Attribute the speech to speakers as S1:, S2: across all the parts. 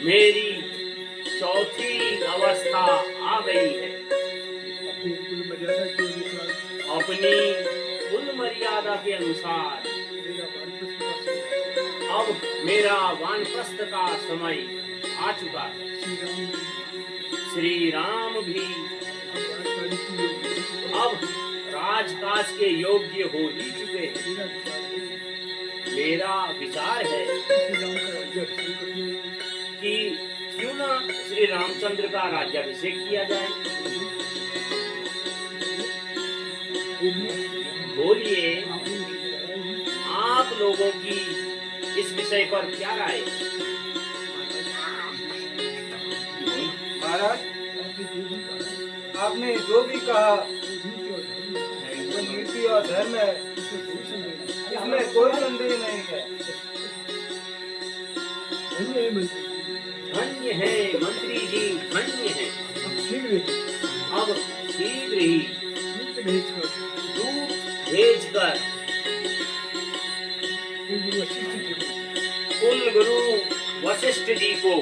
S1: मेरी चौथी अवस्था आ गई है। अपनी कुल मर्यादा के अनुसार अब मेरा वानप्रस्थ का समय आ चुका है। श्री राम भी अब राजकाज के योग्य हो ही चुके हैं। मेरा विचार है कि क्यों ना श्री रामचंद्र का राज्याभिषेक किया जाए। बोलिए, आप लोगों की इस विषय पर क्या राय?
S2: महाराज, आपने जो भी कहा वो नीति और धर्म है, इसमें कोई संदेह नहीं है।
S1: धन्य है मंत्री जी, धन्य है। अब शीघ्र ही दूत भेजकर कुल गुरु वशिष्ठ जी को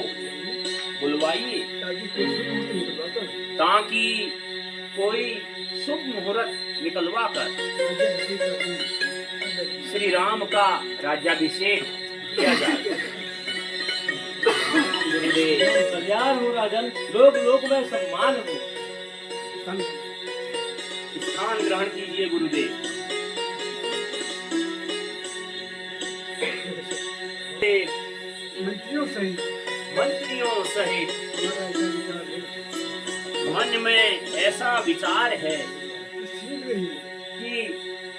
S1: बुलवाइए ताकि कोई शुभ मुहूर्त निकलवा कर श्री राम का राज्याभिषेक किया जाए।
S3: कल्याण हो राजन, लोक लोक में सम्मान हो।
S1: स्थान ग्रहण कीजिए गुरुदेव। मंत्रियों सहित मन में ऐसा विचार है कि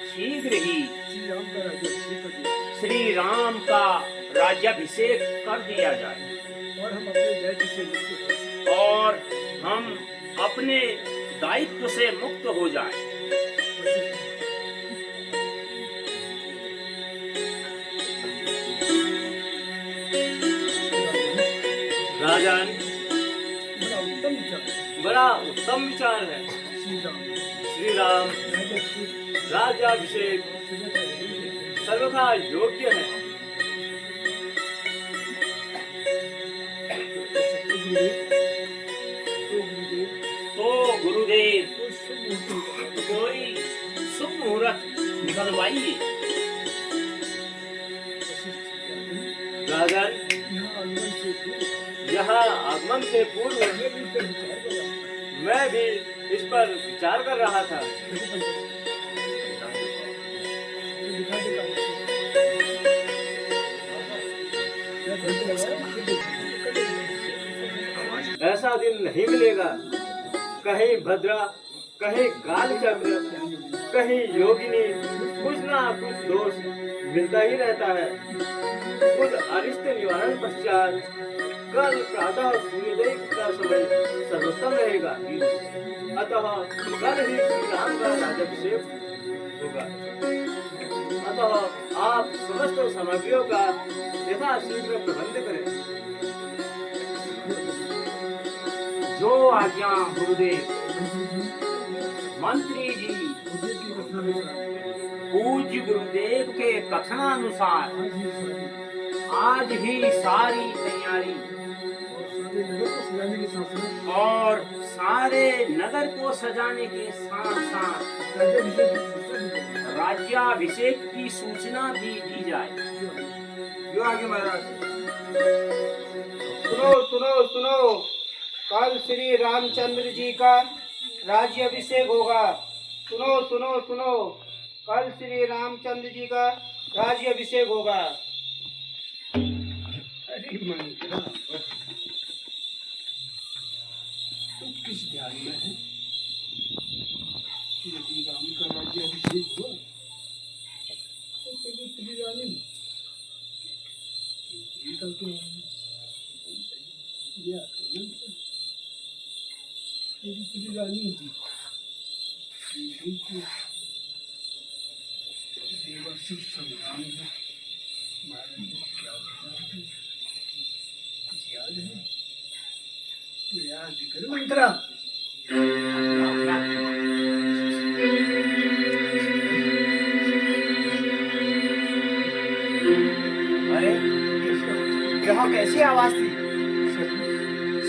S1: शीघ्र ही श्री राम का राज्याभिषेक कर दिया जाए और हम अपने दायित्व से मुक्त हो जाएं। राजन, बड़ा उत्तम विचार है। श्री राम राज्याभिषेक सर्वथा योग्य है। तो गुरुदेव कोई शुभ मुहूर्त निकलवाइए। राजन, यहाँ आगमन से पूर्व मैं भी इस पर विचार कर रहा था। ऐसा दिन नहीं मिलेगा, कहीं भद्रा, कहीं कालचक्र, कहीं योगिनी, कुछ ना कुछ दोष मिलता ही रहता है। खुद अरिष्ट निवारण पश्चात कल प्रातः सूर्योदय का समय सर्वोत्तम रहेगा। अतः कल ही श्री राम का राज्याभिषेक होगा। अतः आप समस्त सामग्रियों का यथाशीघ्र प्रबंध करें। जो आज्ञा गुरुदेव। मंत्री जी, पूज्य गुरुदेव के कथनानुसार आज ही सारी तैयारी और सारे नगर को सजाने के साथ साथ राज्याभिषेक की सूचना भी दी जाए।
S2: जो आगे महाराज, सुनो सुनो सुनो, कल श्री रामचंद्र जी का राज्याभिषेक होगा। सुनो सुनो सुनो, कल श्री रामचंद्र जी का राज्याभिषेक होगा। अरे मंत्रा, तू किस ध्यान में है? यदि राम का राज्याभिषेक हुआ तो तेरी प्रिय रानी मेरी प्रिय रानी जी देवासुर संग्राम है। महाराज ने क्या बताया? कुछ याद है? तो याद कर मंत्रा।
S3: अरे, यहाँ कैसी आवाज थी?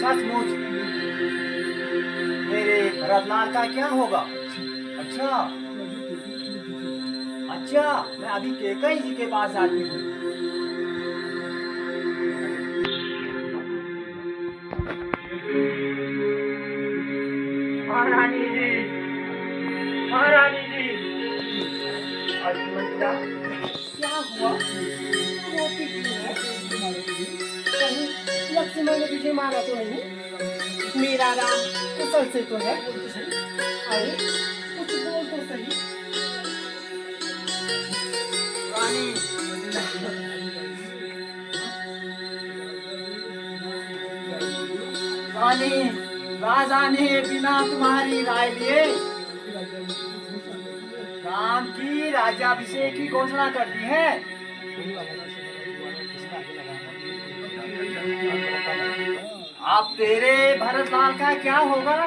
S4: सचमुच मेरे भरतलाल का क्या होगा? अच्छा अच्छा, मैं अभी केकई जी के पास आती हूँ।
S2: महारानी जी, महारानी जी, अजमैया,
S5: क्या हुआ? रोती क्यों है? कहीं लक्ष्मण ने तुझे मारा तो नहीं? मेरा राम कुशल से तो है? अरे कुछ बोल तो सही।
S4: रानी, रानी, राजा ने बिना तुम्हारी राय लिए राम की राज्याभिषेक की घोषणा कर दी है। अब तेरे भरतलाल का क्या होगा?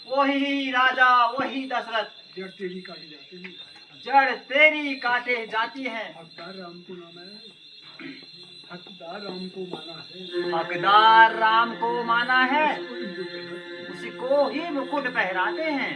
S4: वही राजा वही दशरथ,
S2: जड़ तेरी काटी जाती है,
S4: जड़ तेरी काटे जाती है।
S2: हकदार राम को नाम है, हकदार राम को माना है,
S4: हकदार राम को माना है,
S2: उसी
S4: उसी को ही मुकुट पहराते हैं।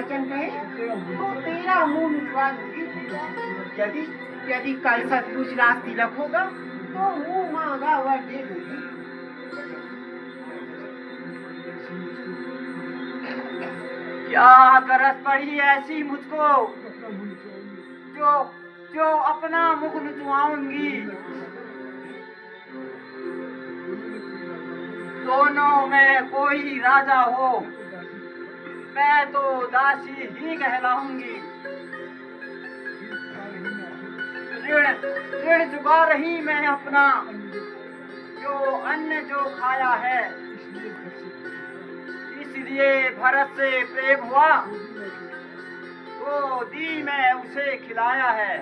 S5: वचन कहे तो तेरा मुंह मिटवा दूंगी। यदि यदि कल सचमुच राज तिलक होगा तो मुंह मांगा वर दे दूंगी।
S4: क्या गरज पड़ी ऐसी मुझको जो जो अपना मुख लुचवाऊंगी। दोनों में कोई राजा हो मैं तो दासी ही कहलाऊंगी। ऋण ऋण चुका रही मैं अपना जो अन्न जो खाया है। इसलिए भरत से प्रेम हुआ तो दी मैं उसे खिलाया है।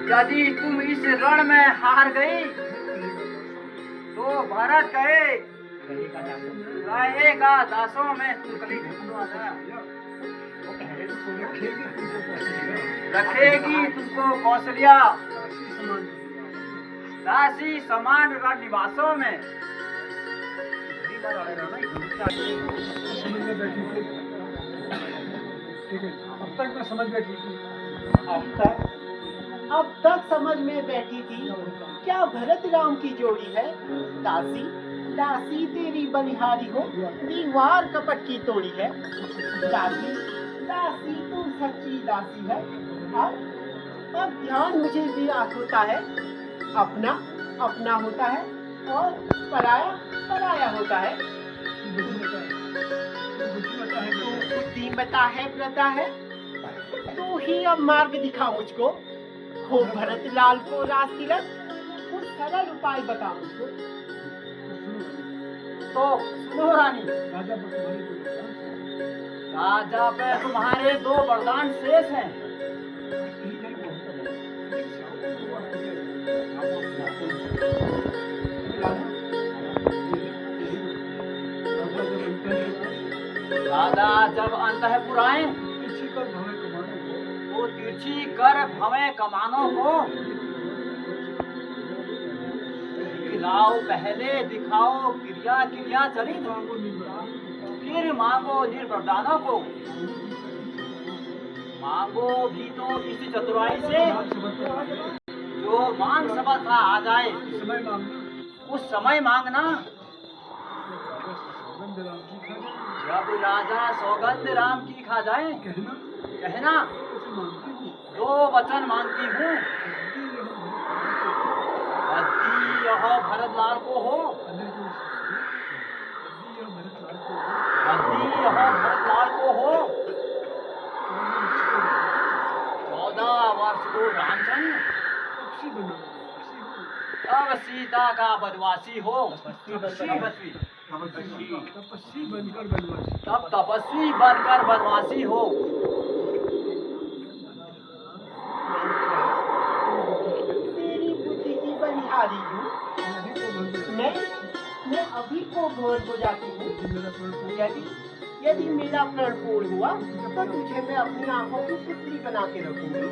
S4: यदि तुम इस रण में हार गई तो भरत कहे रहेगा दासों में रखेगी तुमको कौशल्या दासी समान रण निवासों में।
S5: अब तक समझ में बैठी थी क्या भरत राम की जोड़ी है। दासी दासी तेरी बलिहारी हो दीवार कपट की तोड़ी है। दासी दासी तू सच्ची दासी है। अब ध्यान मुझे भी होता है अपना अपना होता है और पराया पराया होता है। तू बुद्धिमता है प्रता है तू ही अब मार्ग दिखा मुझको। हो भरत लाल को राज तिलक कुछ सरल उपाय बता मुझको।
S4: तो सुनो रानी राजा पे तुम्हारे 2 वरदान शेष हैं। राजा जब अंतःपुर आए वो तिरछी कर भवें कमानों को खिलाओ पहले दिखाओ क्रिया क्रिया चरित फिर मांगो निर्वरदानों को। मांगो भी तो इस चतुराई से जो मांग सभा था आ जाए उस समय मांगना। जब राजा सौगंध राम की खा जाए कहना 2 वचन मांगती हूँ। यदि यह भरतलाल को हो यदि यह भरतलाल को हो 14 वर्ष को रामचंद्र तब सीता का वनवासी हो। तब तपस्वी बनकर वनवासी हो।
S5: तेरी बुद्धि की बलिहारी हूँ मैं अभी को भोर हो जाती हूँ। यदि मेरा प्रण पूर्ण हुआ तो तुझे मैं अपनी आंखों की पुतली बना के रखूंगी।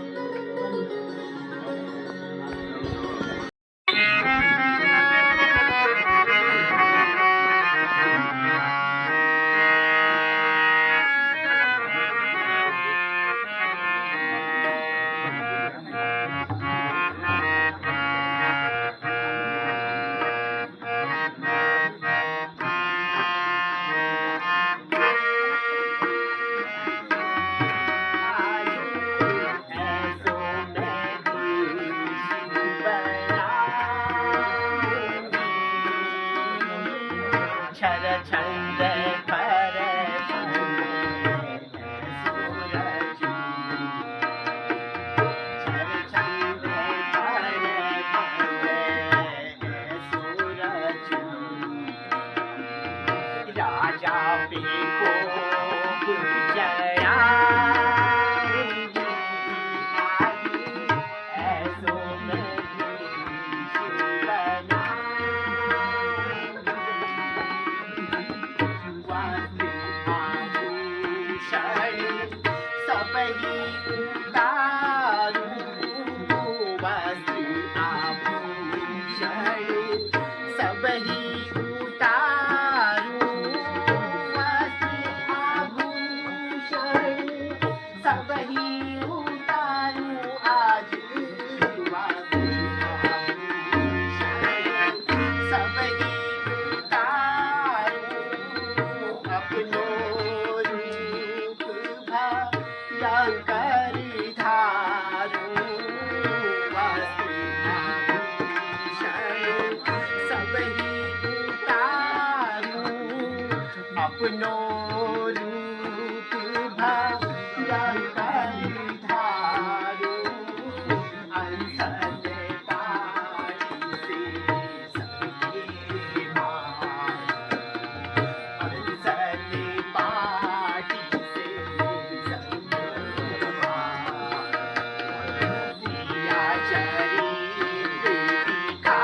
S5: अपनो रूप धारा धारो अंसन काई से सबके मार अंसन पाटी से सबके मार दिया चरित्र दिखाऊं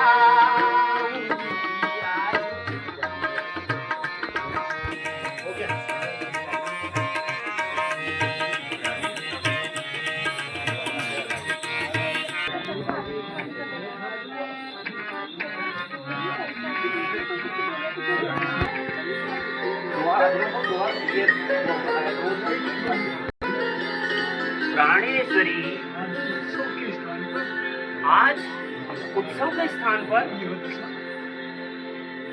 S5: हो गया।
S4: प्राणेश्वरी, आज उत्सव के स्थान पर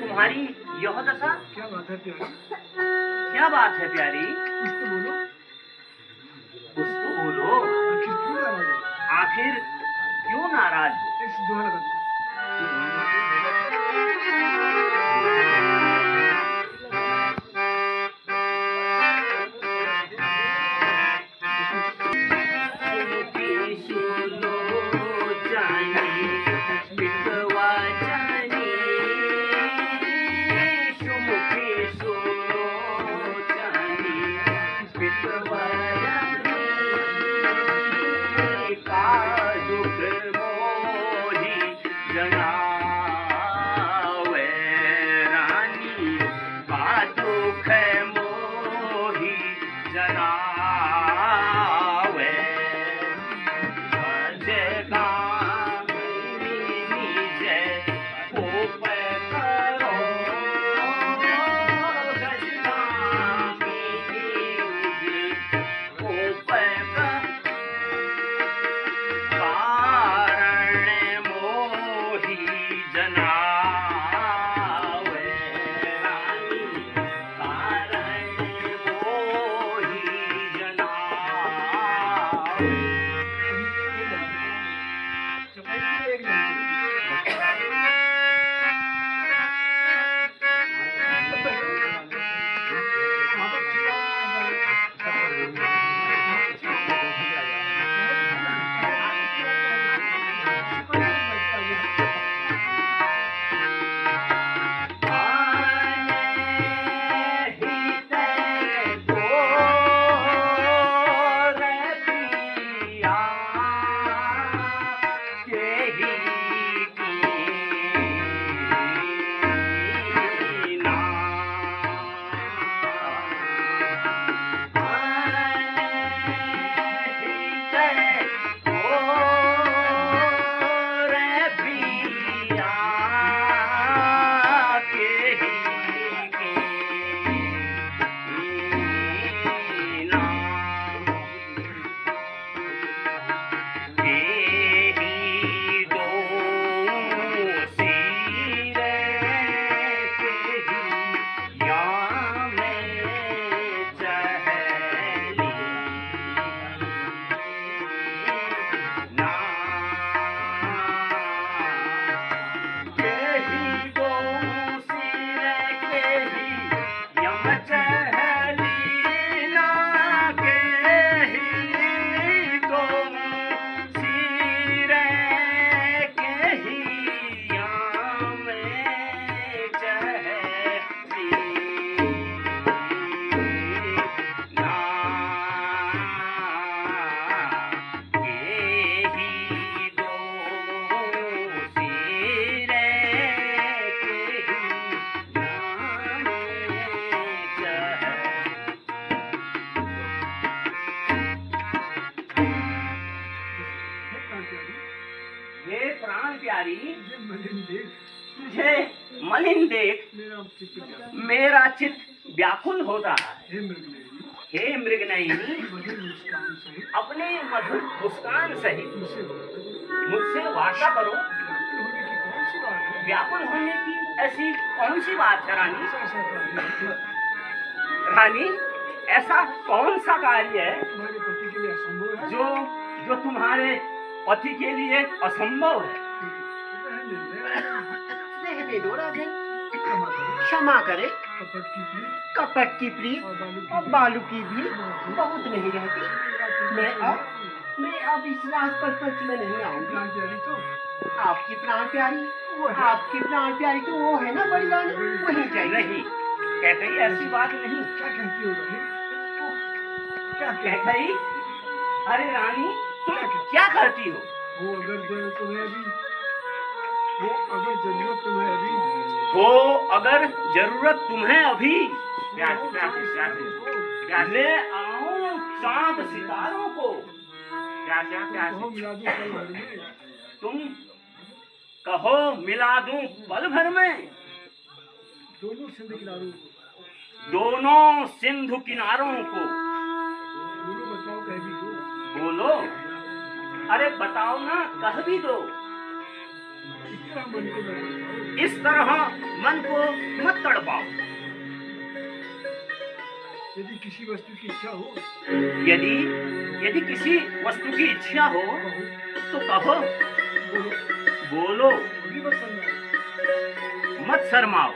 S4: तुम्हारी यह दशा,
S6: क्या बात है प्यारी?
S4: क्या बात है प्यारी?
S6: कुछ तो बोलो,
S4: कुछ तो बोलो,
S6: आखिर क्यों नाराज हो?
S4: आखिर क्यों नाराज हो?
S6: एक दोहा लगा दो।
S4: हे प्राण प्यारी,
S6: तुझे मलिन देख मेरा चित्त व्याकुल होता है। हे मृगनयनी, अपने मधुर मुस्कान सहित मुझसे वार्ता करो। व्याकुल होने की ऐसी कौन सी बात है रानी? रानी, ऐसा कौन सा कार्य है जो तुम्हारे पति के लिए असंभव है?
S5: रहने दो राजन, क्षमा करे। कपट की प्रीत और बालू की भी बहुत नहीं रहती। मैं अब विश्वास पर पंच में नहीं आऊंगी। आपकी प्राण प्यारी तो वो है ना बड़ी रानी, वही चाहिए।
S6: नहीं कैकई, ऐसी बात नहीं। कैकई, अरे रानी तुम क्या करती हो?
S7: वो अगर जरूरत तुम्हें अभी
S6: हो अगर जरूरत तुम्हें अभी ले आओ चांद सितारों को। तुम कहो मिला दूं पल भर में। दोनों सिंधु किनारों को। बोलो, अरे बताओ ना, कह भी दो। इस तरह मन को मत तड़पाओ।
S7: यदि किसी वस्तु की इच्छा हो,
S6: यदि किसी वस्तु की इच्छा हो तो कहो। बोलो, मत शर्माओ।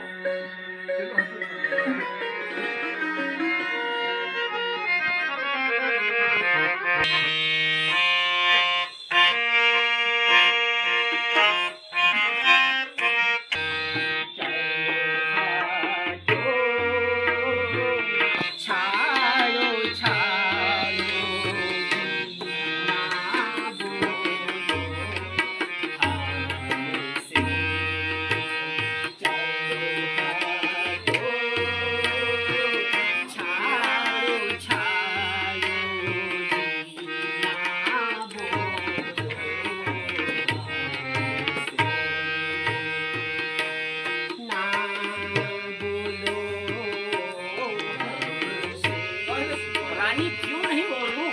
S6: रानी क्यों नहीं बोलूं?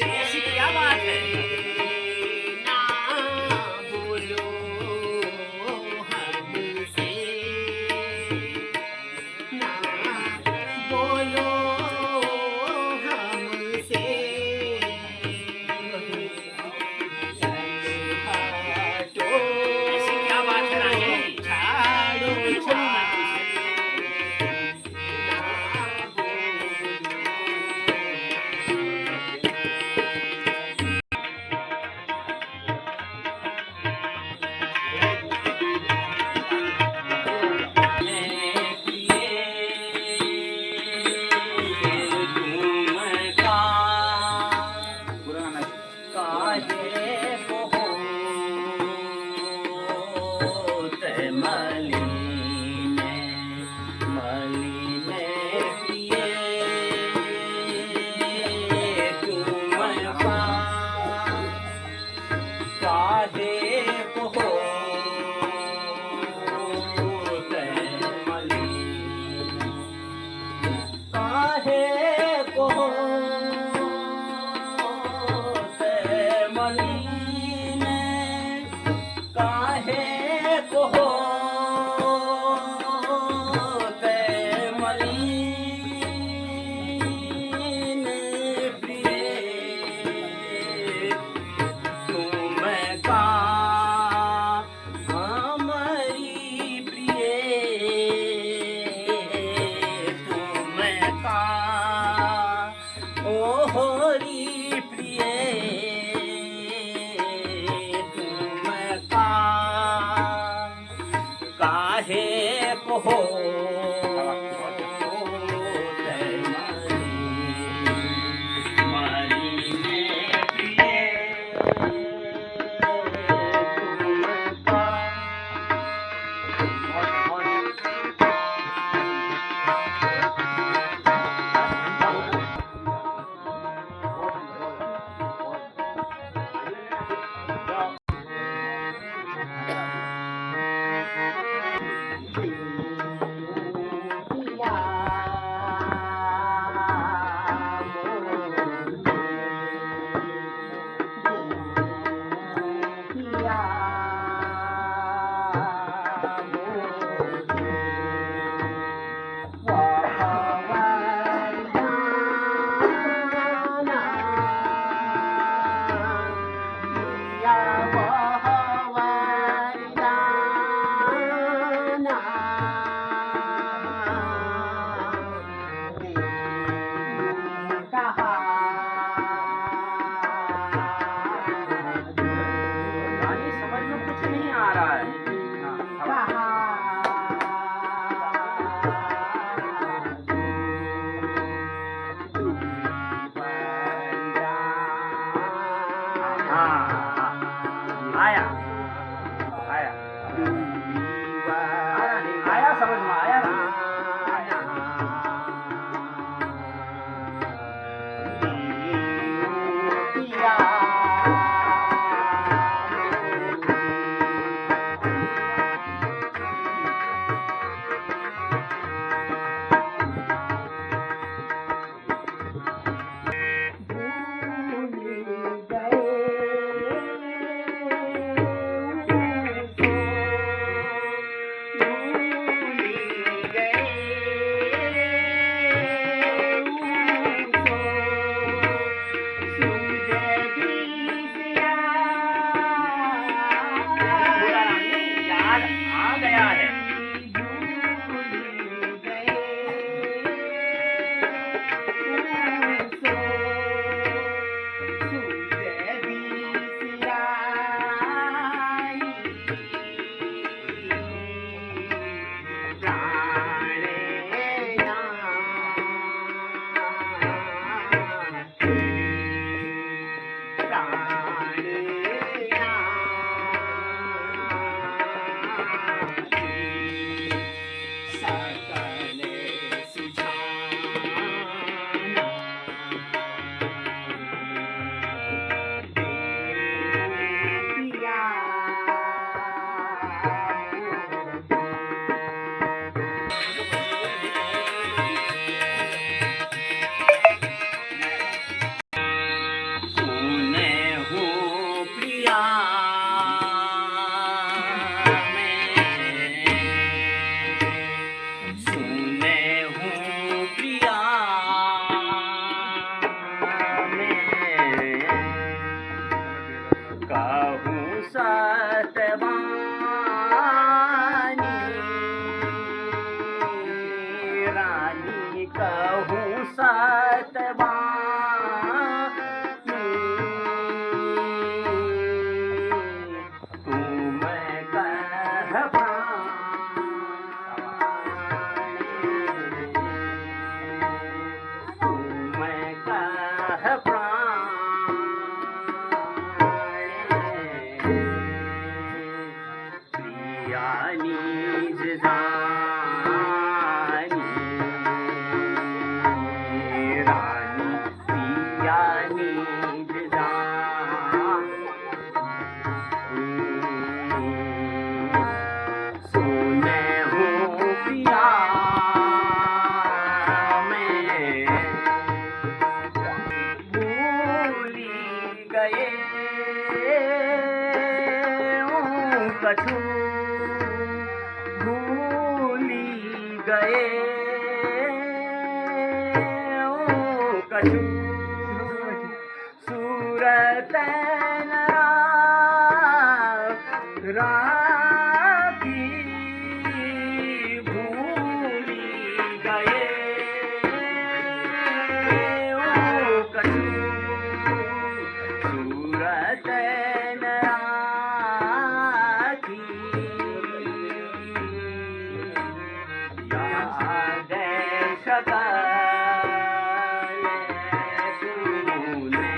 S6: ऐसी क्या बात है? ऐसी क्या बात है रानी? पूछो मत। समझ में आया ना? याद आ गया है। कहूँ सतवानी तुम कह तुम कह प्रिया निज जानी रानी प्रिया निज सुने हो प्रिया मैं भूली गए कछु भूली गए कछु सूरत राखी भूली गए कछु सूरत राखी याद सकल सुने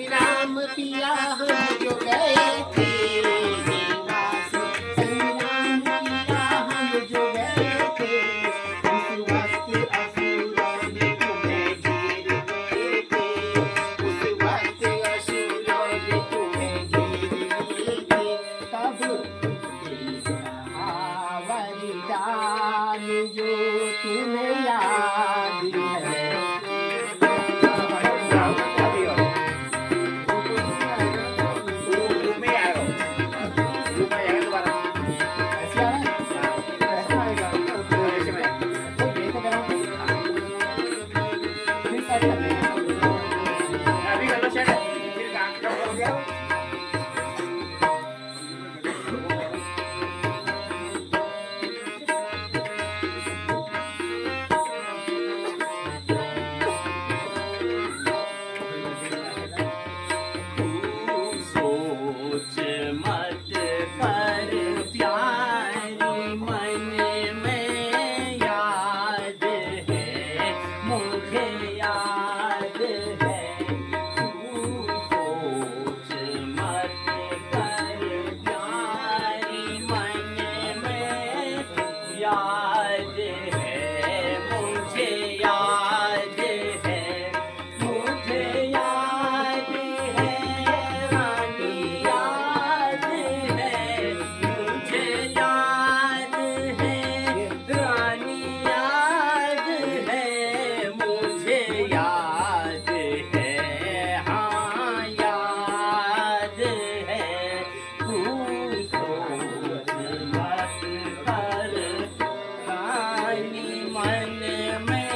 S5: राम पिया हम जो गए थे देवास, संग्राम पिया हम जो गए थे, उस वक्त असुरों ने तुम्हें घेर लिए थे, उस वक्त असुरों ने तुम्हें घेर लिए थे, तब वरदान जो तुम्हें याद है।
S6: सोच मत कर प्यारी मन में याद है, मुझे याद है। तू सोच मत कर प्यारी मन में याद है, मुझे याद है, मुझे याद है। रानी याद है, मुझे याद है। रानी याद है, मुझे याद है। हाँ याद है। तू सोच मत कर रानी मन में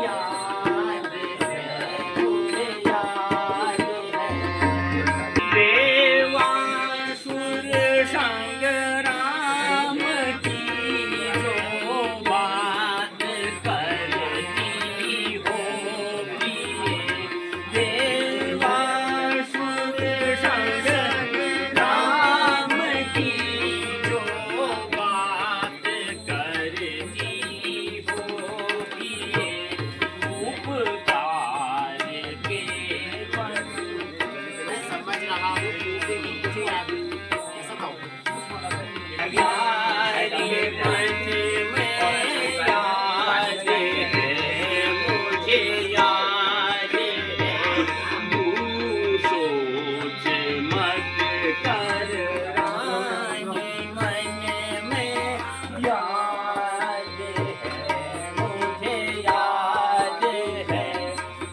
S6: याद है, मुझे याद है। देवासुर संग्राम की जो बात करती हो प्रिय, देवासुर संग्राम की जो बात करती हो प्रिय, उपकार के बंधु समझ रहा हूँ मुझे याद ऐसा कहो। यारी मन में याद है, मुझे याद है। तू सोच मत कर रानी मन में याद है, मुझे याद है,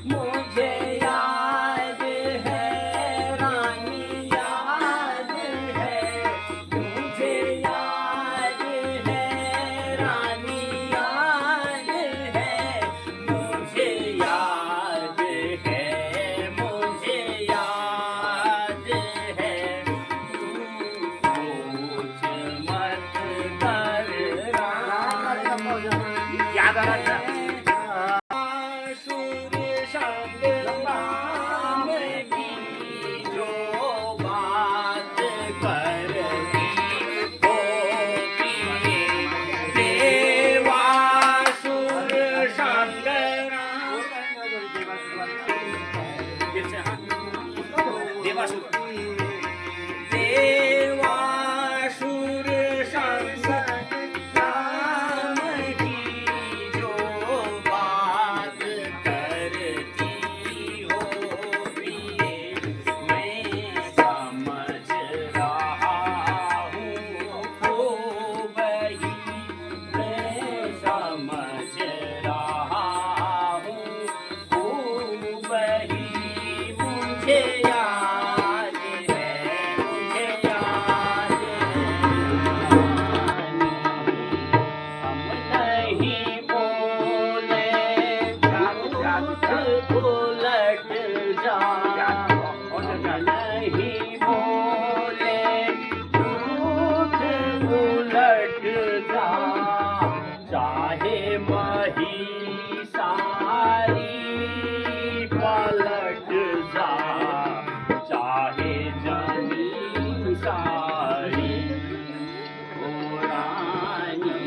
S6: मुझे याद है। रानी याद है, मुझे याद है। रानी याद है, मुझे याद है, मुझे याद है। तू सोच मत कर रानी याद आ रहा है। असुर संग्राम की जो बात करती हो प्रिय, देवासुर संग्राम। देवासुर देवासुर संग्राम की जो बात करती हो प्रिय, मैं समझ रहा हूँ खूब ही, मैं समझ रहा हूँ खूब ही। मुझे याद है, मुझे याद है। हम नहीं बोले झूठ उलट जा, हम नहीं बोले झूठ उलट सारी पलट जा, चाहे जमीन सारी। ओ रानी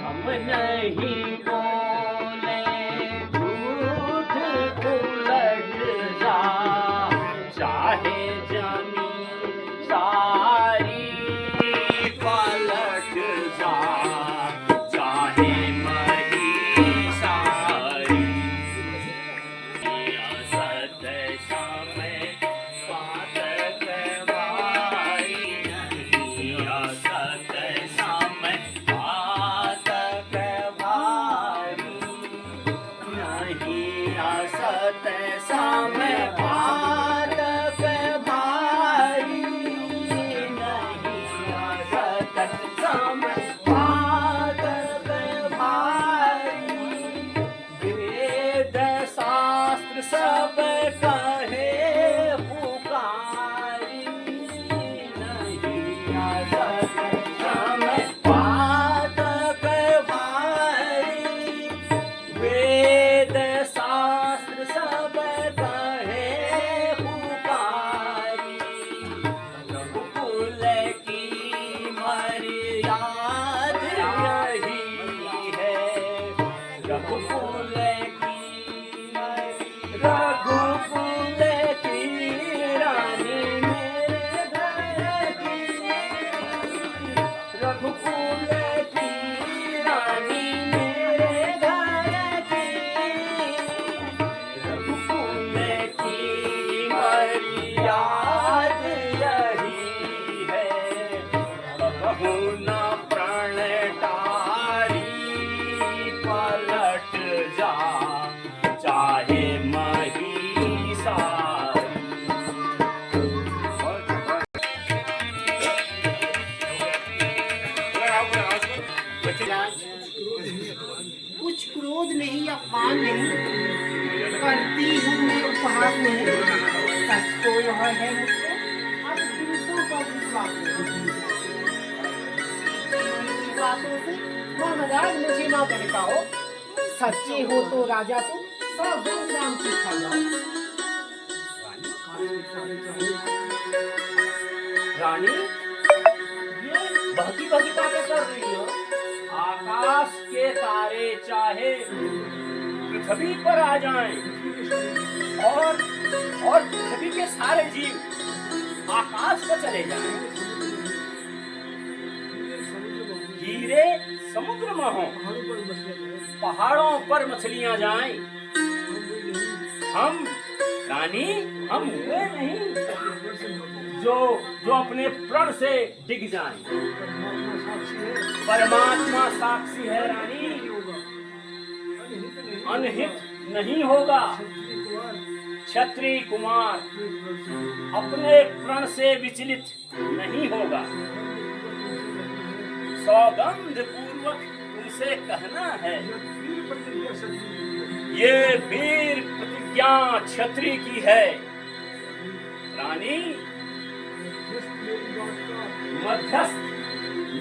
S6: हम नहीं बोले झूठ, उलट जा, चाहे जमीन सारी पलट जा, चाहे मही सारी। सत समय पातक भाई नहीं, सत समय पातक भाई नहीं, सत समय पातक भाई नहीं, सत समय पातक भाई। वेद शास्त्र सब कहे पुकारी नहीं, सत समय पातक भाई। वेद शास्त्र सब कहे पुकारी, रघुकुल की मर्याद यही है, रघुकुल की रानी मेरे घर की, रघुकुल की रानी मेरे घर की, रघुकुल की मर्याद यही है। कहूँ न प्रण तारी पलट जा, चाहे मही सारी।
S5: कुछ क्रोध नहीं, अपमान नहीं करती हूँ मैं, उपहास नहीं। सच तो यह है मुझको, अब दूसरों पर विश्वास नहीं। मेरी बातों से महाराज मुझे ना बहकाओ, सच्चे हो तो राजा तुम 100 गुण राम की खा जाओ।
S6: रानी ये बहकी बहकी बातें कर रही हो। आकाश के तारे चाहे पृथ्वी पर आ जाएं, और पृथ्वी के सारे जीव आकाश पर चले जाएं, हीरे समुद्र में हो, पहाड़ों पर मछलियां जाएं, हम रानी हम हुए नहीं जो अपने प्रण से डिग जाएं। परमात्मा साक्षी है रानी, अनहित नहीं होगा। क्षत्रिय कुमार अपने प्रण से विचलित नहीं होगा। सौगंध पूर्वक तुमसे कहना है, ये वीर प्रतिज्ञा क्षत्रिय की है। रानी मध्यस्थ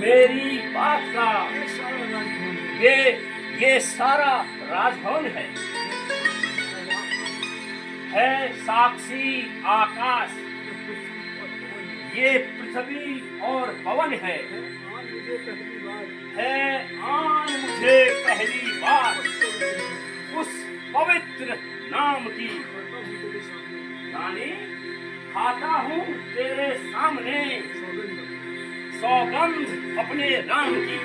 S6: मेरी बात का ये सारा राजभवन है साक्षी आकाश, ये पृथ्वी और पवन है आन मुझे पहली बार उस पवित्र नाम की। रानी खाता हूँ तेरे सामने सौगंध अपने राम की।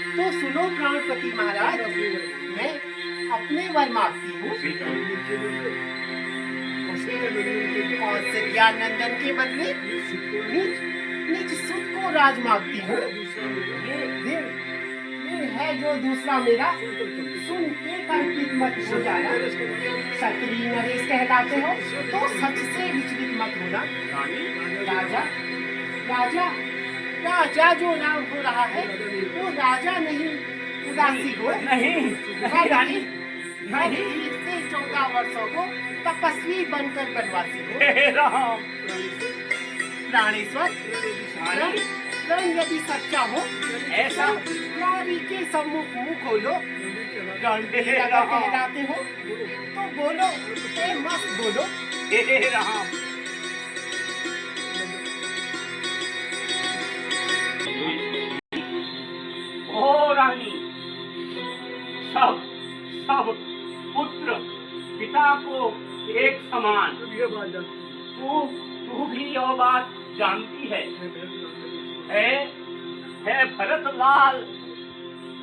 S5: तो सुनो प्राणपति महाराज, मैं अपने वर मांगती हूँ और सत्यानंदन के बदले निज सुख को राज मांगती हूँ। ये है जो दूसरा मेरा सुन के कल्पित मत हो जाना। क्षत्रिय नरेश कहलाते हो तो सच से विचलित मत होना। राजा राजा राजा जो नाम हो रहा है वो राजा नहीं उदासी हो।
S6: नहीं
S5: नहीं 14 वर्षों को तपस्वी बनकर बनवासी हो।
S6: हे राम
S5: प्राणेश्वर रण यदि सच्चा हो
S6: ऐसा
S5: नारी के सम्मुख मुंह खोलो। रणदेवी अगर कहलाते हो तो बोलो, ए मस्त बोलो।
S6: हे राम, ओ रानी, सब सब पुत्र पिता को एक समान।
S7: ये बात जानती
S6: तू भी यह बात जानती है भरत लाल,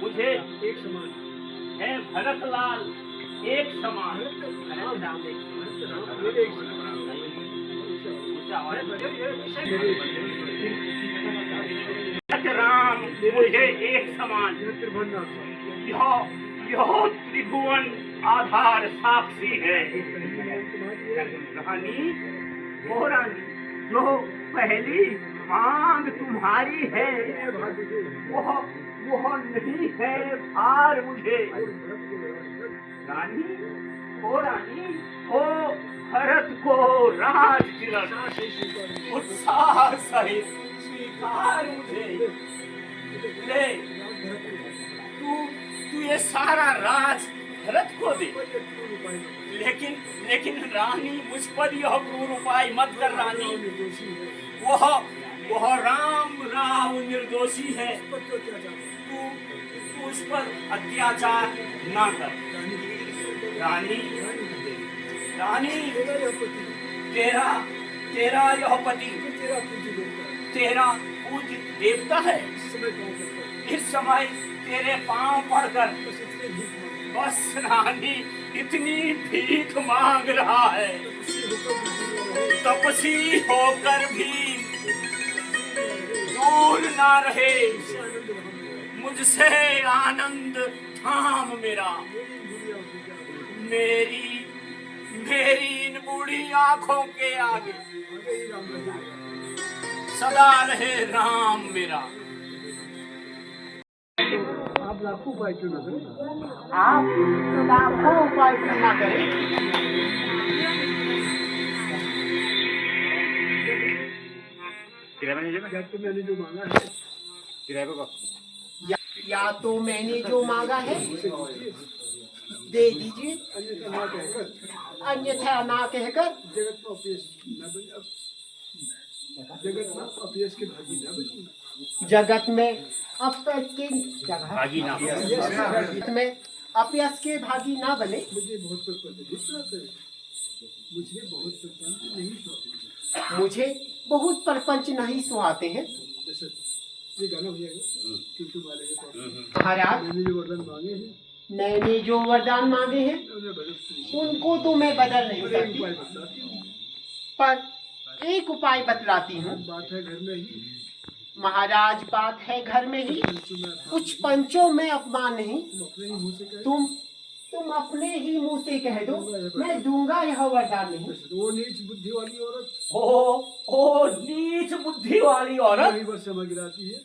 S6: मुझे
S7: एक समान
S6: है भरत लाल एक समान। राम मुझे एक समान। यह त्रिभुवन आधार साक्षी है। रानी, वो रानी, जो पहली मांग तुम्हारी है वह नहीं है भार मुझे। रानी, ओ भरत को राज तिलक उत्साह सहित स्वीकार मुझे। ले, तू ये सारा राज भरत को दे। लेकिन रानी, मुझ पर यह क्रूर उपाय मत कर रानी। वह राम निर्दोषी है। तू उस पर अत्याचार ना कर। रानी, तेरा यह पति तेरा पूज्य देवता है। इस समय तेरे पांव पड़कर बस रानी इतनी भीख मांग रहा है। तपसी होकर भी दूर ना रहे मुझसे आनंद थाम मेरा। मेरी इन बूढ़ी आंखों के आगे सदा रहे राम मेरा।
S7: आप लाखों उपाय क्यों न करें?
S5: आप लाखों उपाय क्यों ना करें?
S7: क्या तो मैंने जो मांगा है
S5: या तो मैंने जो मांगा है दे दीजिए,
S7: अन्यथा ना कहकर
S5: अन्यथा ना कहकर
S7: जगत में अपयश के भागी न बनी।
S5: जगत में अपयश के
S6: भागी ना
S5: जगत में अपयश के भागी ना बने।
S7: मुझे बहुत प्रपंच नहीं सुहाते।
S5: मुझे बहुत परपंच नहीं सुहाते हैं।
S7: जैसे ये गाना हो जाएगा क्योंकि वाले हैं
S5: महाराज,
S7: मैंने जो वरदान मांगे हैं
S5: मैंने जो वरदान मांगे हैं
S7: उन्हें बदल
S5: उनको तो मैं बदल नहीं
S7: एक
S5: सकती,
S7: उपाय बताती हूँ।
S5: पर एक उपाय बतलाती हूँ।
S7: बात है घर में ही
S5: महाराज, बात है घर में ही,
S7: पंचों में अपना-
S5: कुछ पंचों में अपमान नहीं।
S7: तुम अपने ही मुंह से कहे
S5: तुम अपने ही मुंह से कह दो, मैं दूंगा यह वरदान नहीं।
S7: वो नीच बुद्धि वाली औरत
S6: ओ नीच बुद्धि वाली औरत
S7: महिवर से हमें गिराती है।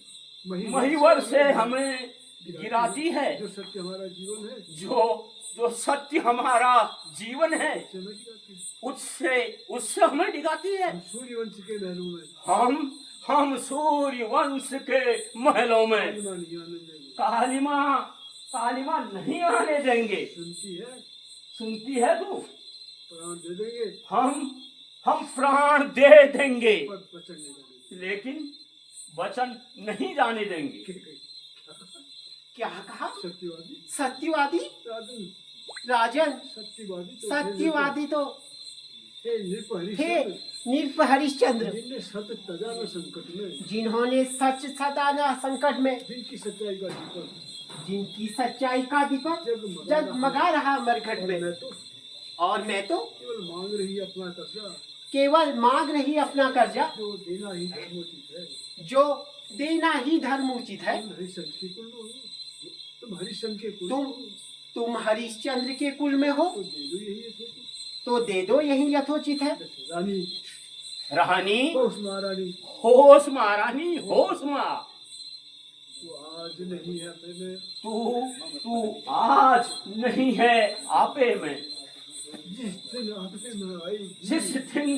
S6: महिवर से हमें गिराती है।
S7: जो सत्य हमारा जीवन है
S6: जो सत्य हमारा जीवन है
S7: से हमें गिराती है।
S6: उससे हमें डिगाती है।
S7: हम सूर्यवंश के महलों में
S6: हम सूर्य वंश के महलों में
S7: कालिमा नहीं आने देंगे।
S6: कालिमा नहीं आने देंगे। सुनती है तू?
S7: प्राण दे देंगे
S6: हम प्राण दे देंगे,
S7: पर वचन नहीं देंगे।
S6: लेकिन वचन नहीं जाने देंगे।
S5: क्या कहा?
S7: सत्यवादी
S5: सत्यवादी?
S7: राजन
S5: राजन,
S7: सत्यवादी
S5: तो
S7: हे नृप
S5: हे
S7: हरिश्चंद्र,
S5: नृप हरिश्चंद्र,
S7: जिनने सत्य तजा न संकट में
S5: जिन्होंने सच सदाना संकट में
S7: जिनकी सच्चाई का दीपक
S5: जिनकी सच्चाई का दीपक जगमगा रहा मरघट में,
S7: मैं तो
S5: और मैं तो
S7: केवल मांग रही अपना कर्जा
S5: केवल मांग रही अपना कर्जा,
S7: जो देना ही धर्मोचित है।
S5: जो देना ही धर्म उचित है।
S7: तुम हरिश्चंद्र के कुल में हो, तुम हरिश्चंद्र के कुल
S5: तुम
S7: में हो,
S5: तुम हरिश्चंद्र के कुल में हो
S7: तो दे दो यही है।
S5: तो दे दो यही यथोचित है।
S7: रानी
S6: रानी,
S7: होश महारानी,
S6: होश महारानी, होश माँ।
S7: वो आज नहीं है मैंने
S6: तू आज नहीं है आपे में।
S7: जिस दिन आपसे मैं आई
S6: जिस दिन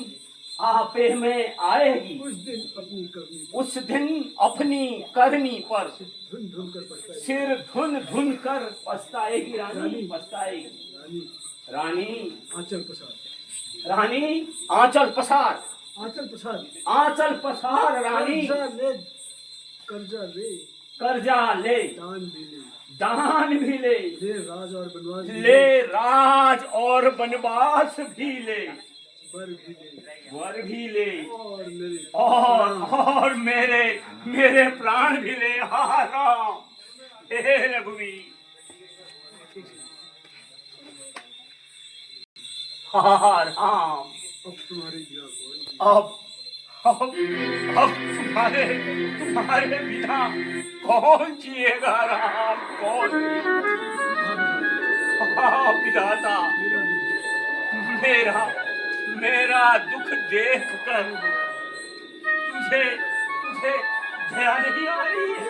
S6: आपे में आएगी।
S7: उस दिन अपनी करनी
S6: उस दिन अपनी करनी पर
S7: धुन धुन कर पड़ता है।
S6: सिर धुन धुन कर पछताएगी रानी, पछताएगी।
S7: रानी
S6: रानी
S7: आंचल पसार,
S6: रानी आंचल पसार,
S7: आंचल पसार,
S6: आंचल पसार रानी।
S7: कर्जा ले, कर्जा ले,
S6: कर्जा ले,
S7: दान भी ले,
S6: दान भी ले,
S7: ले राज और बनवास भी
S6: ले राज और बनवास भी ले,
S7: वर भी ले,
S6: वर भी ले,
S7: और मेरे
S6: और मेरे मेरे प्राण भी ले। हा राम, हे रघुवीर, हा राम।
S7: अब तुम्हारे बिना कौन
S6: अब अब तुम्हारे बिना कौन जिएगा राम, कौन? हाँ विधाता, मेरा मेरा दुख देख कर तुझे तुझे दया नहीं आ रही है?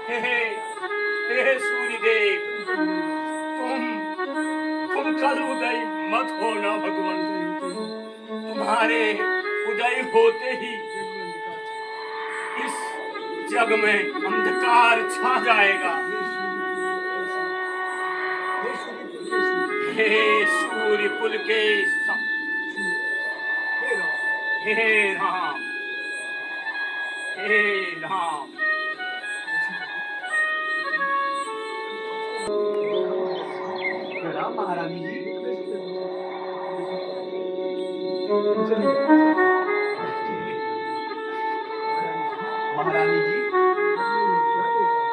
S6: हे हे सूर्यदेव, तुम कल उदय मत होना भगवान। तुम्हारे उदय होते ही इस जग में अंधकार छा जाएगा। हे सूर्य कुल के हे राम, हे राम।
S1: प्रणाम महारानी जी। महारानी जी,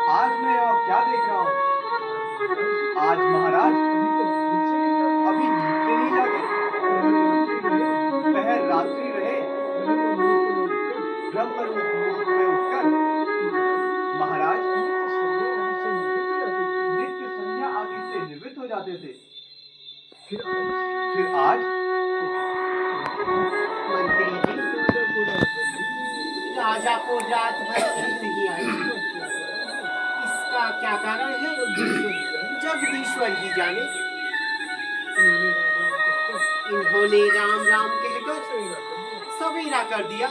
S1: आज मैं और क्या देख रहा हूँ? आज महाराज अभी नींद से नहीं जागे, पहर रात्रि रहे, ब्रह्म मुहूर्त में उठकर महाराज नित्य संध्या आदि से निवृत्त हो जाते थे। फिर आज
S5: मंत्री जी, राजा को रात भर नींद नहीं आई, इसका क्या कारण है? जगदीश्वर ही जाने। इन्होंने राम राम कहकर सवेरा कर दिया,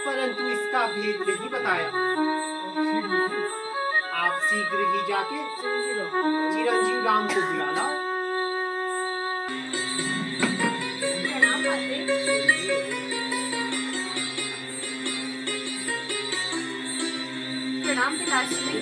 S5: परंतु इसका भेद नहीं बताया। आप शीघ्र ही जाके चिरंजीव राम को बुला लाओ।
S8: प्रणाम पिताश्री।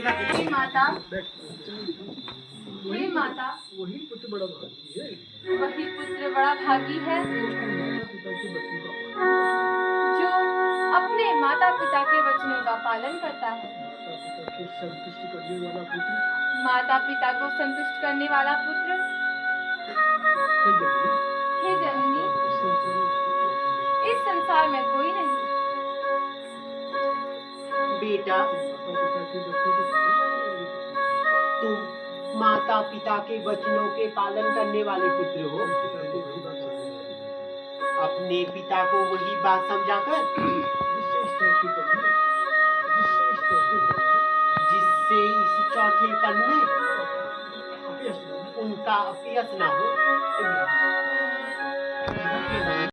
S8: हे माता, हे माता,
S7: वही पुत्र बड़ा भागी है।
S8: वही पुत्र बड़ा भागी है
S7: पिता के बच्चों का
S8: जो अपने माता पिता के वचनों का पालन करता है।
S7: माता पिता को संतुष्ट करने वाला पुत्र।
S8: माता पिता को संतुष्ट करने वाला पुत्र।
S7: हे जननी,
S8: हे जननी,
S7: इस संसार में
S8: इस संसार में कोई नहीं।
S5: बेटा, तुम माता पिता के वचनों के पालन करने वाले पुत्र हो। अपने पिता को वही बात समझाकर जिससे इस चौथे पन में उनका अपयश ना हो।